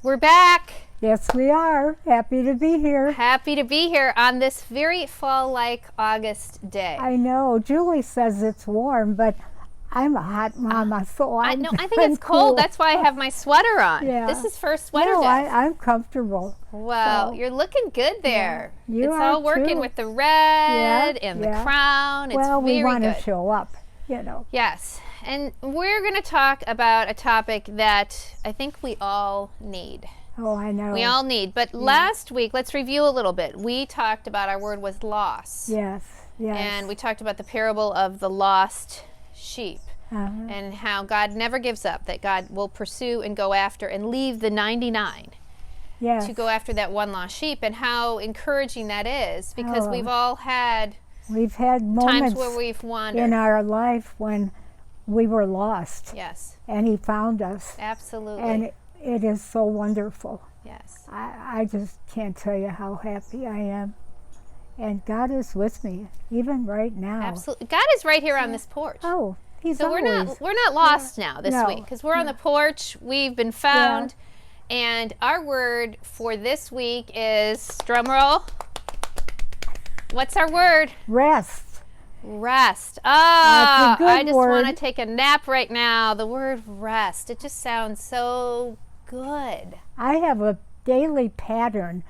We're back. Yes, we are. Happy to be here. Happy to be here on this very fall-like August day. I know. Julie says it's warm, but I'm a hot mama, so I think it's cold. That's why I have my sweater on. Yeah. This is first sweater no, day. I'm comfortable. Wow, so. you're looking good there. Yeah, you it's are all working too. with the red and the crown. It's well, we very want good. to show up, you know. Yes, and we're going to talk about a topic that I think we all need. Oh, I know. We all need. But last week, let's review a little bit. We talked about, our word was loss. Yes, yes. And we talked about the parable of the lost sheep. Uh-huh. And how God never gives up, that God will pursue and go after and leave the 99 to go after that one lost sheep, and how encouraging that is, because we've all had moments times where we've wandered in our life when we were lost. Yes. And He found us. Absolutely. And it is so wonderful. Yes. I just can't tell you how happy I am. And God is with me, even right now. Absolutely. God is right here on this porch. Oh, He's so always. we're not lost now this No. week, because we're on the porch. We've been found, and our word for this week is, drum roll. What's our word? Rest. Rest. That's a good I just word. want to take a nap right now. The word rest. It just sounds so good. I have a daily pattern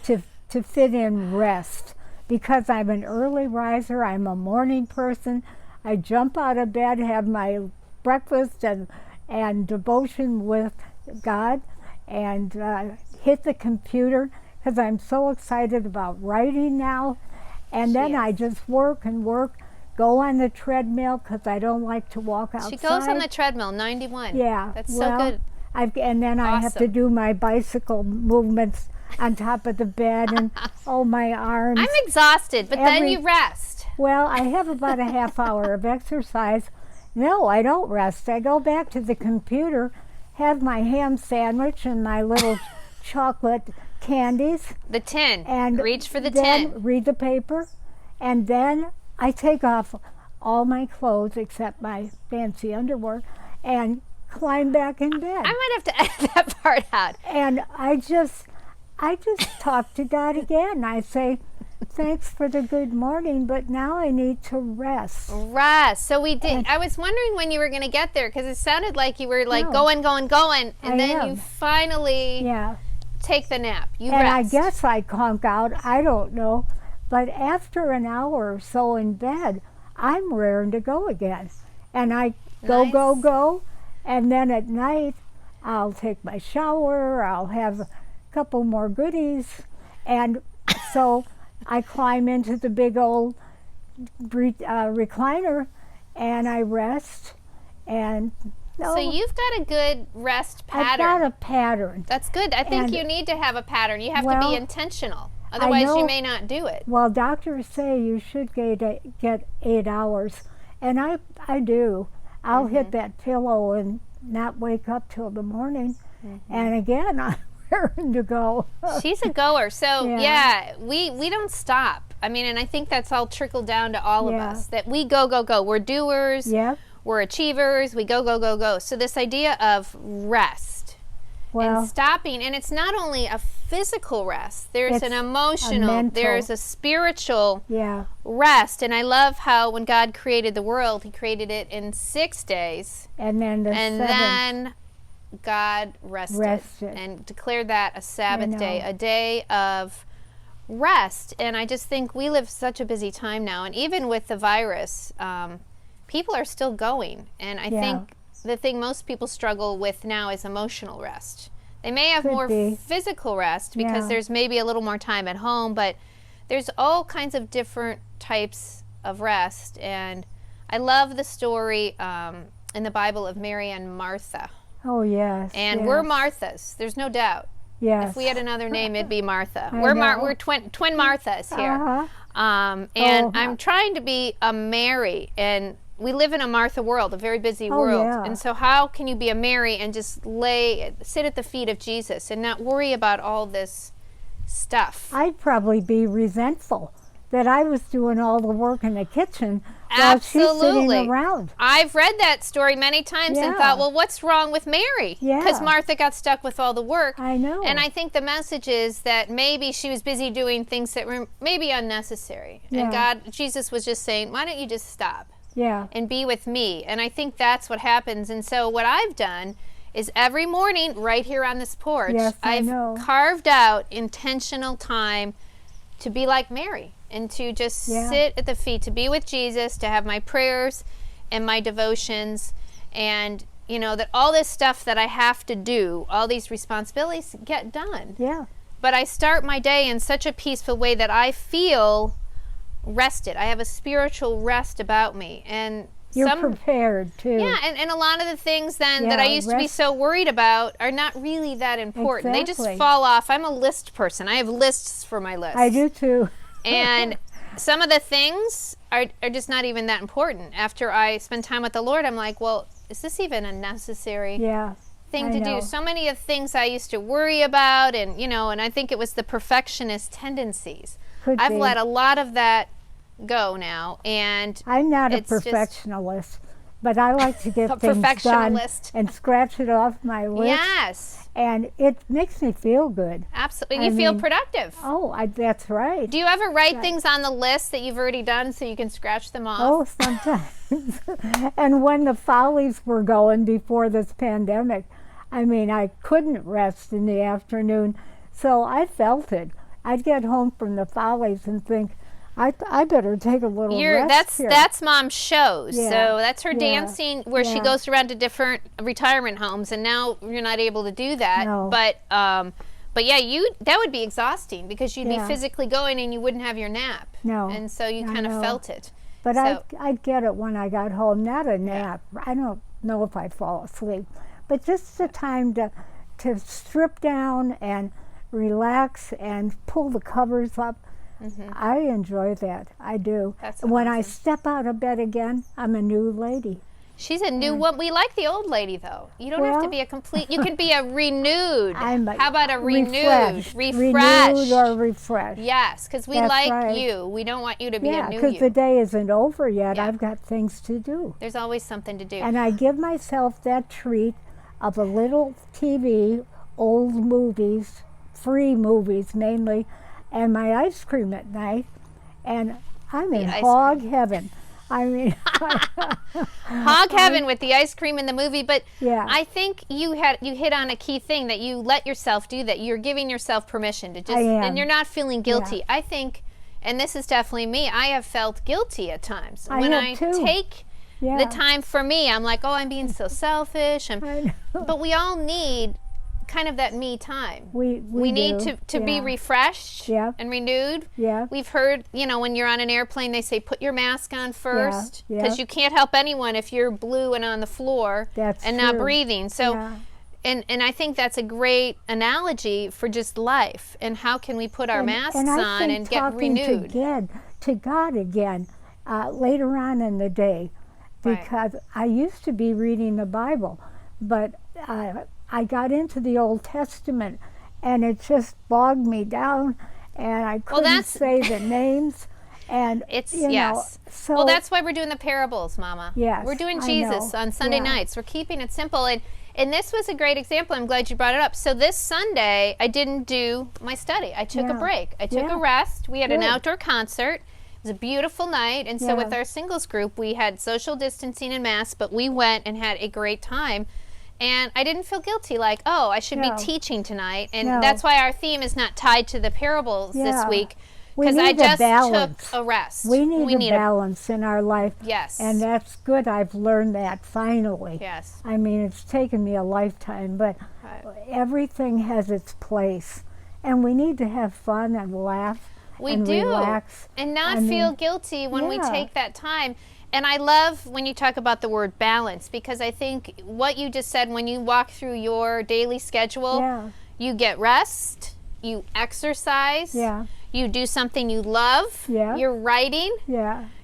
to fit in rest, because I'm an early riser. I'm a morning person. I jump out of bed, have my breakfast and devotion with God, and hit the computer, because I'm so excited about writing now. And then I just work and work, go on the treadmill, because I don't like to walk outside. She goes on the treadmill, 91. Yeah. That's so good. And then I have to do my bicycle movements on top of the bed, and my arms. I'm exhausted, but then you rest. Well, I have about a half hour of exercise. No, I don't rest. I go back to the computer, have my ham sandwich and my little chocolate candies. The tin. And reach for the then tin. Read the paper. And then I take off all my clothes except my fancy underwear and climb back in bed. I might have to edit that part out. And I just talk to God again. I say, thanks for the good morning, but now I need to rest. Rest. So we did. I was wondering when you were going to get there, because it sounded like you were like going, and then you finally take the nap. You rest. And I guess I conk out. I don't know. But after an hour or so in bed, I'm raring to go again. And I go. And then at night, I'll take my shower. I'll have a couple more goodies. And so I climb into the big old recliner, and I rest. And so you've got a good rest pattern. I've got a pattern. That's good. I think you need to have a pattern. You have to be intentional. Otherwise, you may not do it. Well, doctors say you should get 8 hours, and I do. I'll hit that pillow and not wake up till the morning. And again, I'm raring to go. She's a goer. So we don't stop. I mean, and I think that's all trickled down to all of us, that we go. We're doers. Yeah. We're achievers. We go. So this idea of rest and stopping, and it's not only a physical rest. There's an emotional, there's a spiritual rest. And I love how when God created the world, He created it in 6 days. And then then God rested and declared that a Sabbath day, a day of rest. And I just think we live such a busy time now. And even with the virus, people are still going. And I think the thing most people struggle with now is emotional rest. They may have more physical rest because there's maybe a little more time at home, but there's all kinds of different types of rest. And I love the story in the Bible of Mary and Martha. Oh, yes. And we're Marthas. There's no doubt. Yes. If we had another name, it'd be Martha. I We're know. we're twin Marthas here. And I'm trying to be a Mary, and we live in a Martha world, a very busy world. Yeah. And so how can you be a Mary and just sit at the feet of Jesus and not worry about all this stuff? I'd probably be resentful that I was doing all the work in the kitchen while she's sitting around. I've read that story many times and thought, well, what's wrong with Mary? Because Martha got stuck with all the work. I know. And I think the message is that maybe she was busy doing things that were maybe unnecessary. And Jesus was just saying, why don't you just stop? And be with me. And I think that's what happens. And so what I've done is every morning right here on this porch, I've carved out intentional time to be like Mary and to just sit at the feet, to be with Jesus, to have my prayers and my devotions, and you know that all this stuff that I have to do, all these responsibilities get done. But I start my day in such a peaceful way that I feel rested. I have a spiritual rest about me, and you're prepared too. And a lot of the things then that I used to be so worried about are not really that important. They just fall off. I'm a list person. I have lists for my list. I do too. And some of the things are just not even that important. After I spend time with the Lord, I'm like, well, is this even a necessary thing to do? So many of the things I used to worry about, and and I think it was the perfectionist tendencies. I've let a lot of that go now, and I'm not a perfectionist, but I like to get things done and scratch it off my list. And it makes me feel good. Absolutely. You feel productive. That's right. Do you ever write things on the list that you've already done so you can scratch them off? Oh, sometimes. And when the Follies were going before this pandemic, I couldn't rest in the afternoon, so I felt it. I'd get home from the Follies and think, I better take a little rest here. That's Mom's shows. So that's her dancing where she goes around to different retirement homes, and now you're not able to do that. No. But that would be exhausting because you'd be physically going and you wouldn't have your nap. No. And so you kind of felt it. But I'd get it when I got home. Not a nap. I don't know if I'd fall asleep, but just the time to strip down and relax and pull the covers up. I enjoy that. I do. When I step out of bed again, I'm a new lady. She's a new one. We like the old lady, though. You don't have to be a complete. You can be a renewed. How about a renewed, refreshed? Renewed or refreshed. Yes, because we like you. We don't want you to be a new you. Yeah, because the day isn't over yet. I've got things to do. There's always something to do. And I give myself that treat of a little TV, old movies, free movies mainly, and my ice cream at night, and I'm in hog heaven. Hog heaven with the ice cream in the movie. But I think you hit on a key thing, that you let yourself do that. You're giving yourself permission to just, and you're not feeling guilty. I think, and this is definitely me, I have felt guilty at times. When I take the time for me, I'm like, I'm being so selfish. But we all need kind of that me time. We need to be refreshed and renewed. We've heard, when you're on an airplane, they say put your mask on first, because you can't help anyone if you're blue and on the floor and not breathing. So and I think that's a great analogy for just life, and how can we put our masks on and get renewed. To God again later on in the day, because I used to be reading the Bible, but I got into the Old Testament, and it just bogged me down, and I couldn't say the names. And it's so that's why we're doing the parables, Mama. We're doing Jesus on Sunday nights. We're keeping it simple, and this was a great example. I'm glad you brought it up. So this Sunday, I didn't do my study. I took a break. I took a rest. We had an outdoor concert. It was a beautiful night, and so with our singles group, we had social distancing and masks, but we went and had a great time. And I didn't feel guilty, like, I should be teaching tonight. And that's why our theme is not tied to the parables this week, because I just took a rest. We need a balance in our life. Yes. And that's good. I've learned that finally. Yes. It's taken me a lifetime, but everything has its place. And we need to have fun and laugh and relax. And not feel guilty when we take that time. And I love when you talk about the word balance, because I think what you just said, when you walk through your daily schedule, you get rest, you exercise, you do something you love, you're writing,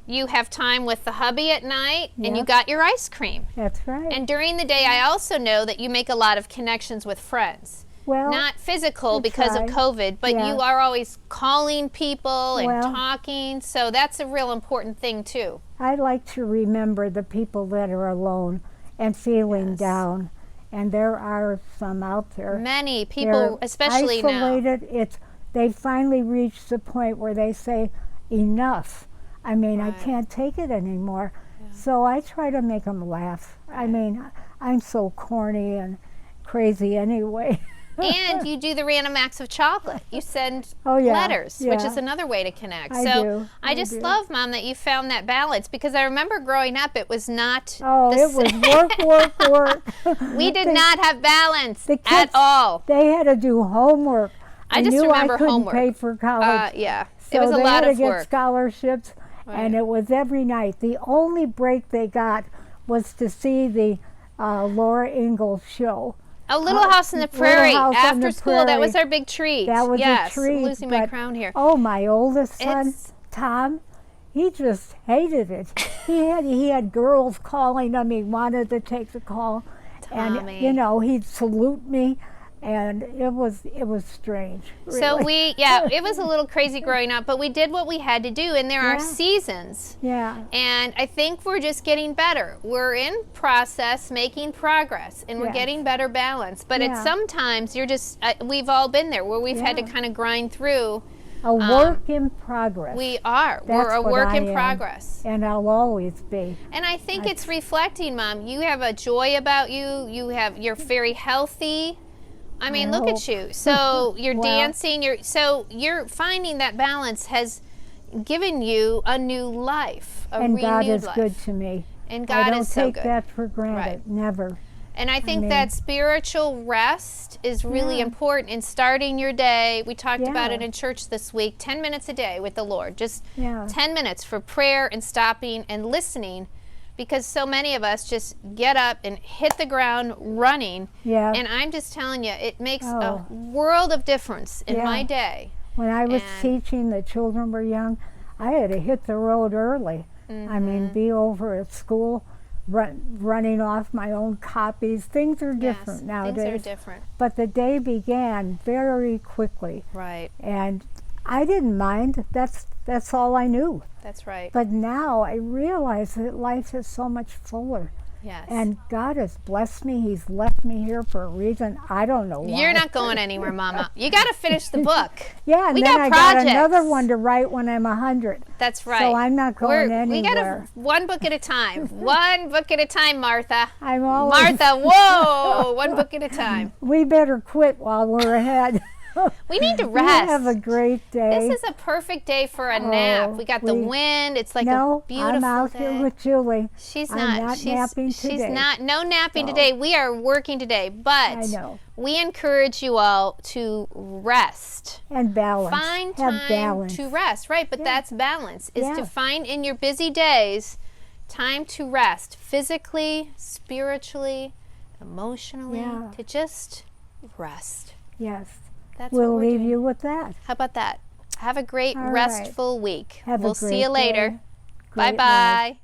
you have time with the hubby at night, and you got your ice cream. That's right. And during the day, I also know that you make a lot of connections with friends. Well, not physical I because try. of COVID, but Yeah. you are always calling people and Well, talking. So that's a real important thing too. I like to remember the people that are alone and feeling Yes. down. And there are some out there. Many They're people, especially now. isolated. They finally reached the point where they say, enough. I mean, I Right. can't take it anymore. Yeah. So I try to make them laugh. I mean, I'm so corny and crazy anyway. And you do the random acts of chocolate. You send Oh, yeah. letters, which Yeah. is another way to connect. I so do. I just do. love, Mom, that you found that balance, because I remember growing up, it was not. Oh, the it was work. We did not have balance the at kids, all. They had to do homework. I just knew remember I couldn't homework. pay for college. Yeah, So it was a they lot had of to get work. scholarships, and it was every night. The only break they got was to see the Laura Ingalls show. A Little House on the Little Prairie House on after the school. That was Prairie. our big treat. That was yes, a treat. I'm losing my but, crown here. Oh, my oldest son, It's- Tom, he just hated it. He had girls calling him. He wanted to take the call, and Tommy. he'd salute me, and it was strange. So really. it was a little crazy growing up, but we did what we had to do, and there are Yeah. seasons. Yeah. And I think we're just getting better. We're in process, making progress, and we're Yes. getting better balance. But Yeah. it's sometimes you're just, we've all been there where we've had to Yeah. kind of grind through. A work in progress. We are. That's We're a what work I in am. progress. And I'll always be. And I think it's reflecting, Mom. You have a joy about you. You're very healthy. I mean, look at you. So you're Well. dancing. You're finding that balance has given you a new life, a And renewed God is life. good to me. And I God don't is so take good. that for granted. Right. Never. And I think mean- that spiritual rest is really Yeah. important in starting your day. We talked about Yeah. it in church this week. 10 minutes a day with the Lord. Just Yeah. 10 minutes for prayer and stopping and listening, because so many of us just get up and hit the ground running. Yeah. And I'm just telling you, it makes Oh. a world of difference in Yeah. my day. When I was And- teaching, the children were young. I had to hit the road early. I mean, Mm-hmm. be over at school, running off my own copies. Things are different Yes, nowadays. things are different. But the day began very quickly, Right. and I didn't mind. That's all I knew. That's right. But now I realize that life is so much fuller. Yes. And God has blessed me. He's left me here for a reason. I don't know why. You're not going anywhere, Mama. You got to finish the book. Yeah, and We then got I projects. got another one to write when I'm 100. That's right. So I'm not going We got anywhere. one book at a time. One book at a time, Martha. I'm always. Martha, whoa! One book at a time. We better quit while we're ahead. We need to You rest. have a great day. This is a perfect day for a nap. We got the wind. It's like no, a beautiful I'm out day. here with Julie. She's I'm not. not napping she's today. not. No napping So- today. We are working today, but I know. we encourage you all to rest. And balance. Find have time balance. to rest, right? But that's balance, is to Yeah. find in your busy days time to rest physically, spiritually, emotionally, Yeah. to just rest. Yes. That's We'll what we're leave doing. you with that. How about that? Have a great All right. restful week. Have a We'll great see you later. day. Great Bye-bye.